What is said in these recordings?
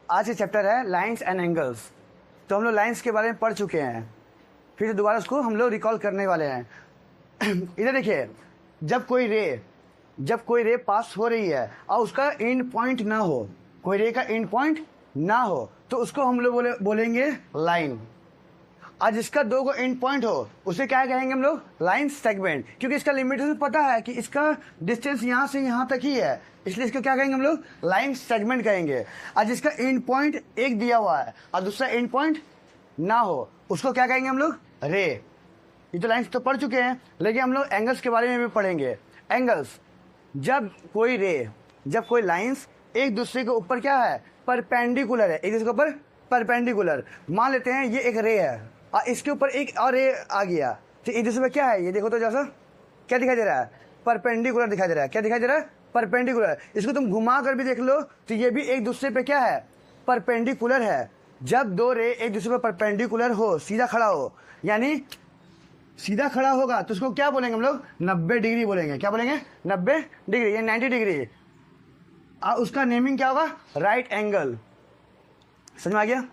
आज का चैप्टर है लाइंस एंड एंगल्स। तो हम लोग लाइंस के बारे में पढ़ चुके हैं, फिर से दोबारा उसको हम लोग रिकॉल करने वाले हैं। इधर देखिए, जब कोई रे पास हो रही है और उसका एंड पॉइंट ना हो, कोई रे का एंड पॉइंट ना हो, तो उसको हम लोग बोलेंगे लाइन। और जिसका दो को एंड पॉइंट हो उसे क्या कहेंगे हम लोग? Line segment. क्योंकि इसका लिमिटेशन पता है कि इसका डिस्टेंस यहाँ से यहाँ तक ही है, इसलिए इसको क्या कहेंगे हम लोग? लाइन सेगमेंट कहेंगे। और जिसका एंड पॉइंट एक दिया हुआ है और दूसरा एंड पॉइंट ना हो, उसको क्या कहेंगे हम लोग? रे। ये तो लाइन्स तो पढ़ चुके हैं, लेकिन हम लोग एंगल्स के बारे में भी पढ़ेंगे। एंगल्स, जब कोई लाइन्स एक दूसरे के ऊपर क्या है? परपेंडिकुलर है, एक दूसरे के ऊपर परपेंडिकुलर। मान लेते हैं ये एक रे है और इसके ऊपर एक और रे आ गया, तो एक दूसरे पे क्या है? ये देखो तो जैसा क्या दिखाई दे रहा है? परपेंडिकुलर दिखाई दे रहा है। क्या दिखाई दे रहा है? परपेंडिकुलर। इसको तुम घुमा कर भी देख लो तो ये भी एक दूसरे पे क्या है? परपेंडिकुलर है। जब दो रे एक दूसरे पे परपेंडिकुलर हो, सीधा खड़ा हो, यानी सीधा खड़ा होगा, तो उसको क्या बोलेंगे हम लोग? 90 डिग्री बोलेंगे। क्या बोलेंगे? 90 डिग्री या 90 डिग्री। और उसका नेमिंग क्या होगा? Right angle. समझ में आ गया?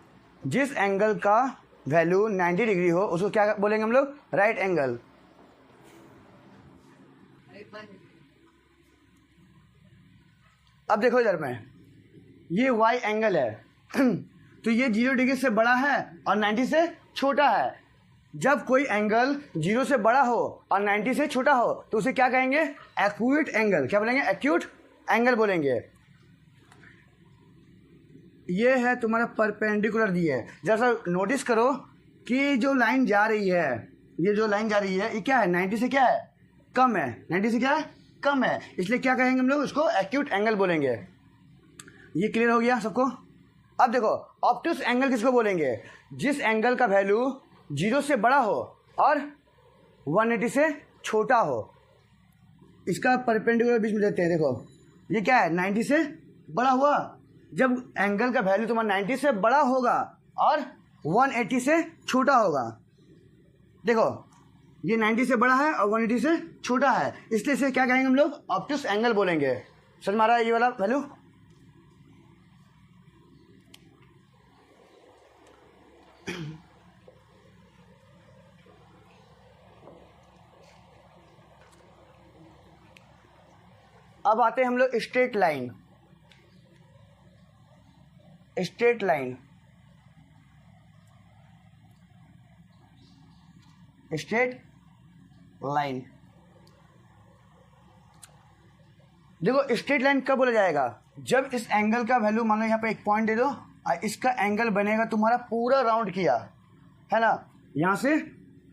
जिस एंगल का वैल्यू 90 डिग्री हो उसको क्या बोलेंगे हम लोग? Right angle. अब देखो इधर में, ये वाई एंगल है तो ये 0 डिग्री से बड़ा है और 90 से छोटा है। जब कोई एंगल 0 से बड़ा हो और 90 से छोटा हो तो उसे क्या कहेंगे? Acute angle. क्या बोलेंगे? एक्यूट एंगल बोलेंगे। ये है तुम्हारा परपेंडिकुलर दिया है। जैसा नोटिस करो कि जो लाइन जा रही है, ये जो लाइन जा रही है ये क्या है? 90 से क्या है? कम है। 90 से क्या है? कम है। इसलिए क्या कहेंगे हम लोग? उसको एक्यूट एंगल बोलेंगे। ये क्लियर हो गया सबको? अब देखो, ऑब्टूस एंगल किसको बोलेंगे? जिस एंगल का वैल्यू 0 से बड़ा हो और 180 से छोटा हो। इसका परपेंडिकुलर बीच में देते हैं। देखो ये क्या है? 90 से बड़ा हुआ। जब एंगल का वैल्यू तुम्हारा 90 से बड़ा होगा और 180 से छोटा होगा। देखो ये 90 से बड़ा है और 180 से छोटा है, इसलिए इसे क्या कहेंगे हम लोग? ऑब्टूस एंगल बोलेंगे। समझ में आ रहा है ये वाला वैल्यू? अब आते हैं हम लोग straight line. Straight line, straight line. देखो स्ट्रेट लाइन कब बोला जाएगा? जब इस एंगल का वैल्यू, मान लो यहाँ पे एक पॉइंट दे दो और इसका एंगल बनेगा तुम्हारा पूरा राउंड किया है ना, यहाँ से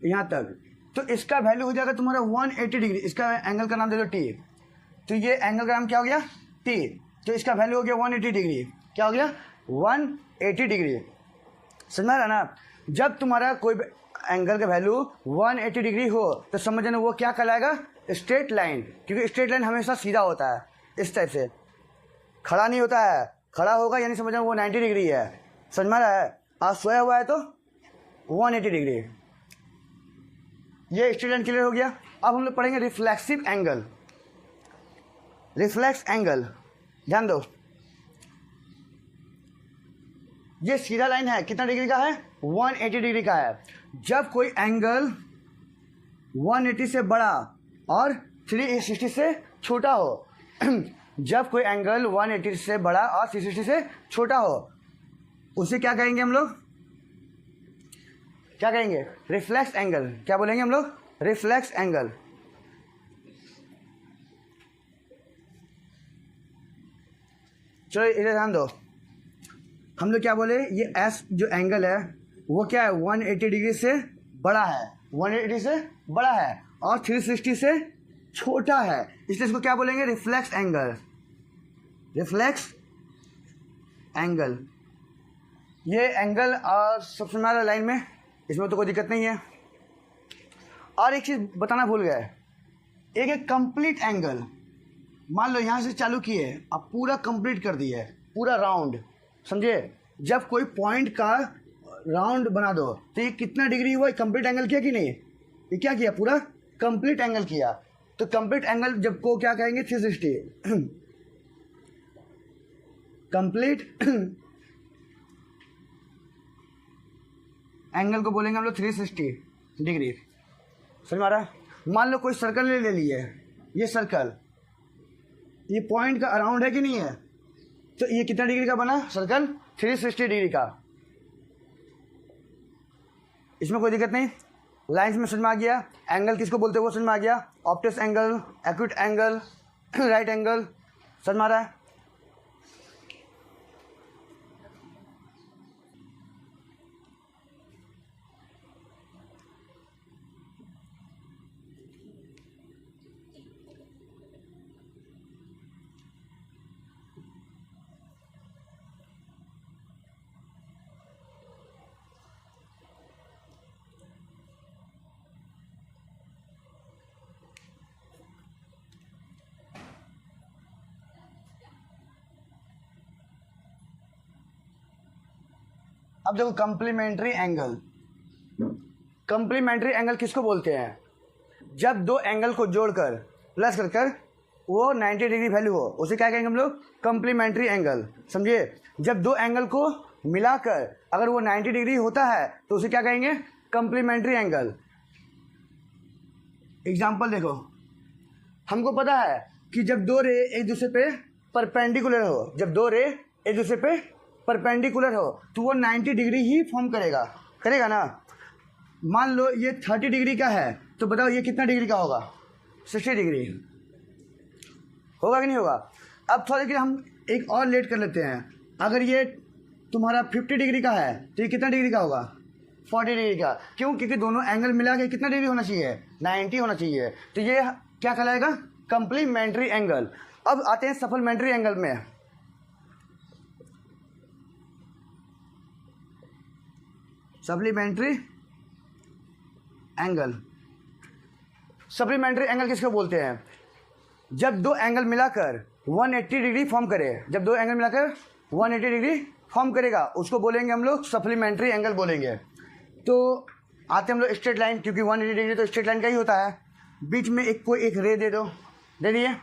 यहाँ तक, तो इसका वैल्यू हो जाएगा तुम्हारा 180 डिग्री। इसका एंगल का नाम दे दो टी, तो ये एंगल का नाम क्या हो गया? टी। तो इसका वैल्यू हो गया 180 डिग्री। क्या हो गया? 180 डिग्री। समझ में आ रहा ना? जब तुम्हारा कोई एंगल का वैल्यू 180 डिग्री हो तो समझ जाना वो क्या कहलाएगा? Straight line. क्योंकि स्ट्रेट लाइन हमेशा सीधा होता है, इस टाइप से खड़ा नहीं होता है। खड़ा होगा यानी समझ जाना वो 90 डिग्री है। समझ में आ रहा है? आज सोया हुआ है तो 180 डिग्री। ये स्ट्रेट लाइन क्लियर हो गया। अब हम लोग पढ़ेंगे रिफ्लेक्सिव एंगल। रिफ्लेक्स एंगल, ध्यान दो, ये सीधा लाइन है, कितना डिग्री का है? 180 डिग्री का है। जब कोई एंगल 180 से बड़ा और 360 से छोटा हो जब कोई एंगल 180 से बड़ा और 360 से छोटा हो उसे क्या कहेंगे हम लोग? क्या कहेंगे? Reflex angle. क्या बोलेंगे हम लोग? Reflex angle. चलो इधर ध्यान दो, हम लोग क्या बोले? ये एस जो एंगल है वो क्या है? 180 डिग्री से बड़ा है, 180 से बड़ा है और 360 से छोटा है, इसलिए इसको क्या बोलेंगे? Reflex angle. Reflex angle. ये एंगल और सबसे हमारा लाइन में, इसमें तो कोई दिक्कत नहीं है। और एक चीज़ बताना भूल गए, एक कंप्लीट एंगल, मान लो यहाँ से चालू किए अब पूरा कंप्लीट कर दिए, पूरा राउंड, समझे? जब कोई पॉइंट का राउंड बना दो तो ये कितना डिग्री हुआ? कंप्लीट एंगल किया कि नहीं? ये क्या किया? पूरा कंप्लीट एंगल किया। तो कंप्लीट एंगल जब को क्या कहेंगे? 360। कंप्लीट एंगल को बोलेंगे हम लोग 360 डिग्री। समझ में आ रहा है? मान लो कोई सर्कल ले लिए, ये सर्कल, ये पॉइंट का अराउंड है कि नहीं है, तो ये कितना डिग्री का बना सर्कल? 360 डिग्री का। इसमें कोई दिक्कत नहीं, लाइंस में समझ में आ गया। एंगल किसको बोलते हैं वो समझ में आ गया। Optics angle, acute angle, right angle, समझ में आ रहा है? अब देखो कंप्लीमेंट्री एंगल। कंप्लीमेंट्री एंगल किसको बोलते हैं? जब दो एंगल को जोड़कर प्लस कर कर वो 90 डिग्री वैल्यू हो, उसे क्या कहेंगे हम लोग? Complementary angle. समझिए, जब दो एंगल को मिलाकर अगर वो 90 डिग्री होता है तो उसे क्या कहेंगे? Complementary angle. एग्जाम्पल देखो, हमको पता है कि जब दो रे एक दूसरे पे परपेंडिकुलर हो, जब दो रे एक दूसरे पे परपेंडिकुलर हो तो वो 90 डिग्री ही फॉर्म करेगा ना। मान लो ये 30 डिग्री का है, तो बताओ ये कितना डिग्री का होगा? 60 डिग्री होगा कि नहीं होगा? अब थोड़ा देर हम एक और लेट कर लेते हैं। अगर ये तुम्हारा 50 डिग्री का है तो ये कितना डिग्री का होगा? 40 डिग्री का। क्यों? क्योंकि दोनों एंगल मिला के कितना डिग्री होना चाहिए? 90 होना चाहिए। तो ये क्या कहलाएगा? Complementary angle. अब आते हैं सप्लीमेंट्री एंगल में। सप्लीमेंट्री एंगल, सप्लीमेंट्री एंगल किसको बोलते हैं? जब दो एंगल मिलाकर 180 डिग्री फॉर्म करे, जब दो एंगल मिलाकर 180 डिग्री फॉर्म करेगा उसको बोलेंगे हम लोग सप्लीमेंट्री एंगल बोलेंगे। तो आते हम लोग स्ट्रेट लाइन, क्योंकि 180 डिग्री तो स्ट्रेट लाइन का ही होता है। बीच में कोई एक रे दे दो, दे दिए।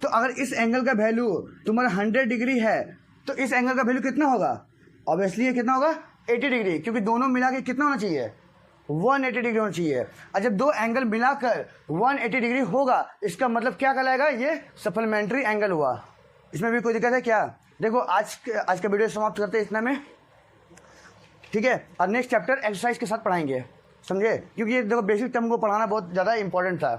तो अगर इस एंगल का वैल्यू तुम्हारा 100 डिग्री है तो इस एंगल का वैल्यू कितना होगा? ऑब्वियसली ये कितना होगा? 80 डिग्री, क्योंकि दोनों मिला के कितना होना चाहिए? 180 डिग्री होना चाहिए। और जब दो एंगल मिलाकर 180 डिग्री होगा इसका मतलब क्या कहलाएगा? ये सप्लीमेंट्री एंगल हुआ। इसमें भी कोई दिक्कत है क्या? देखो आज का वीडियो समाप्त करते हैं इतना में, ठीक है? और नेक्स्ट चैप्टर एक्सरसाइज के साथ पढ़ाएंगे, समझे? क्योंकि ये देखो बेसिक टर्म को पढ़ाना बहुत ज़्यादा इंपॉर्टेंट था।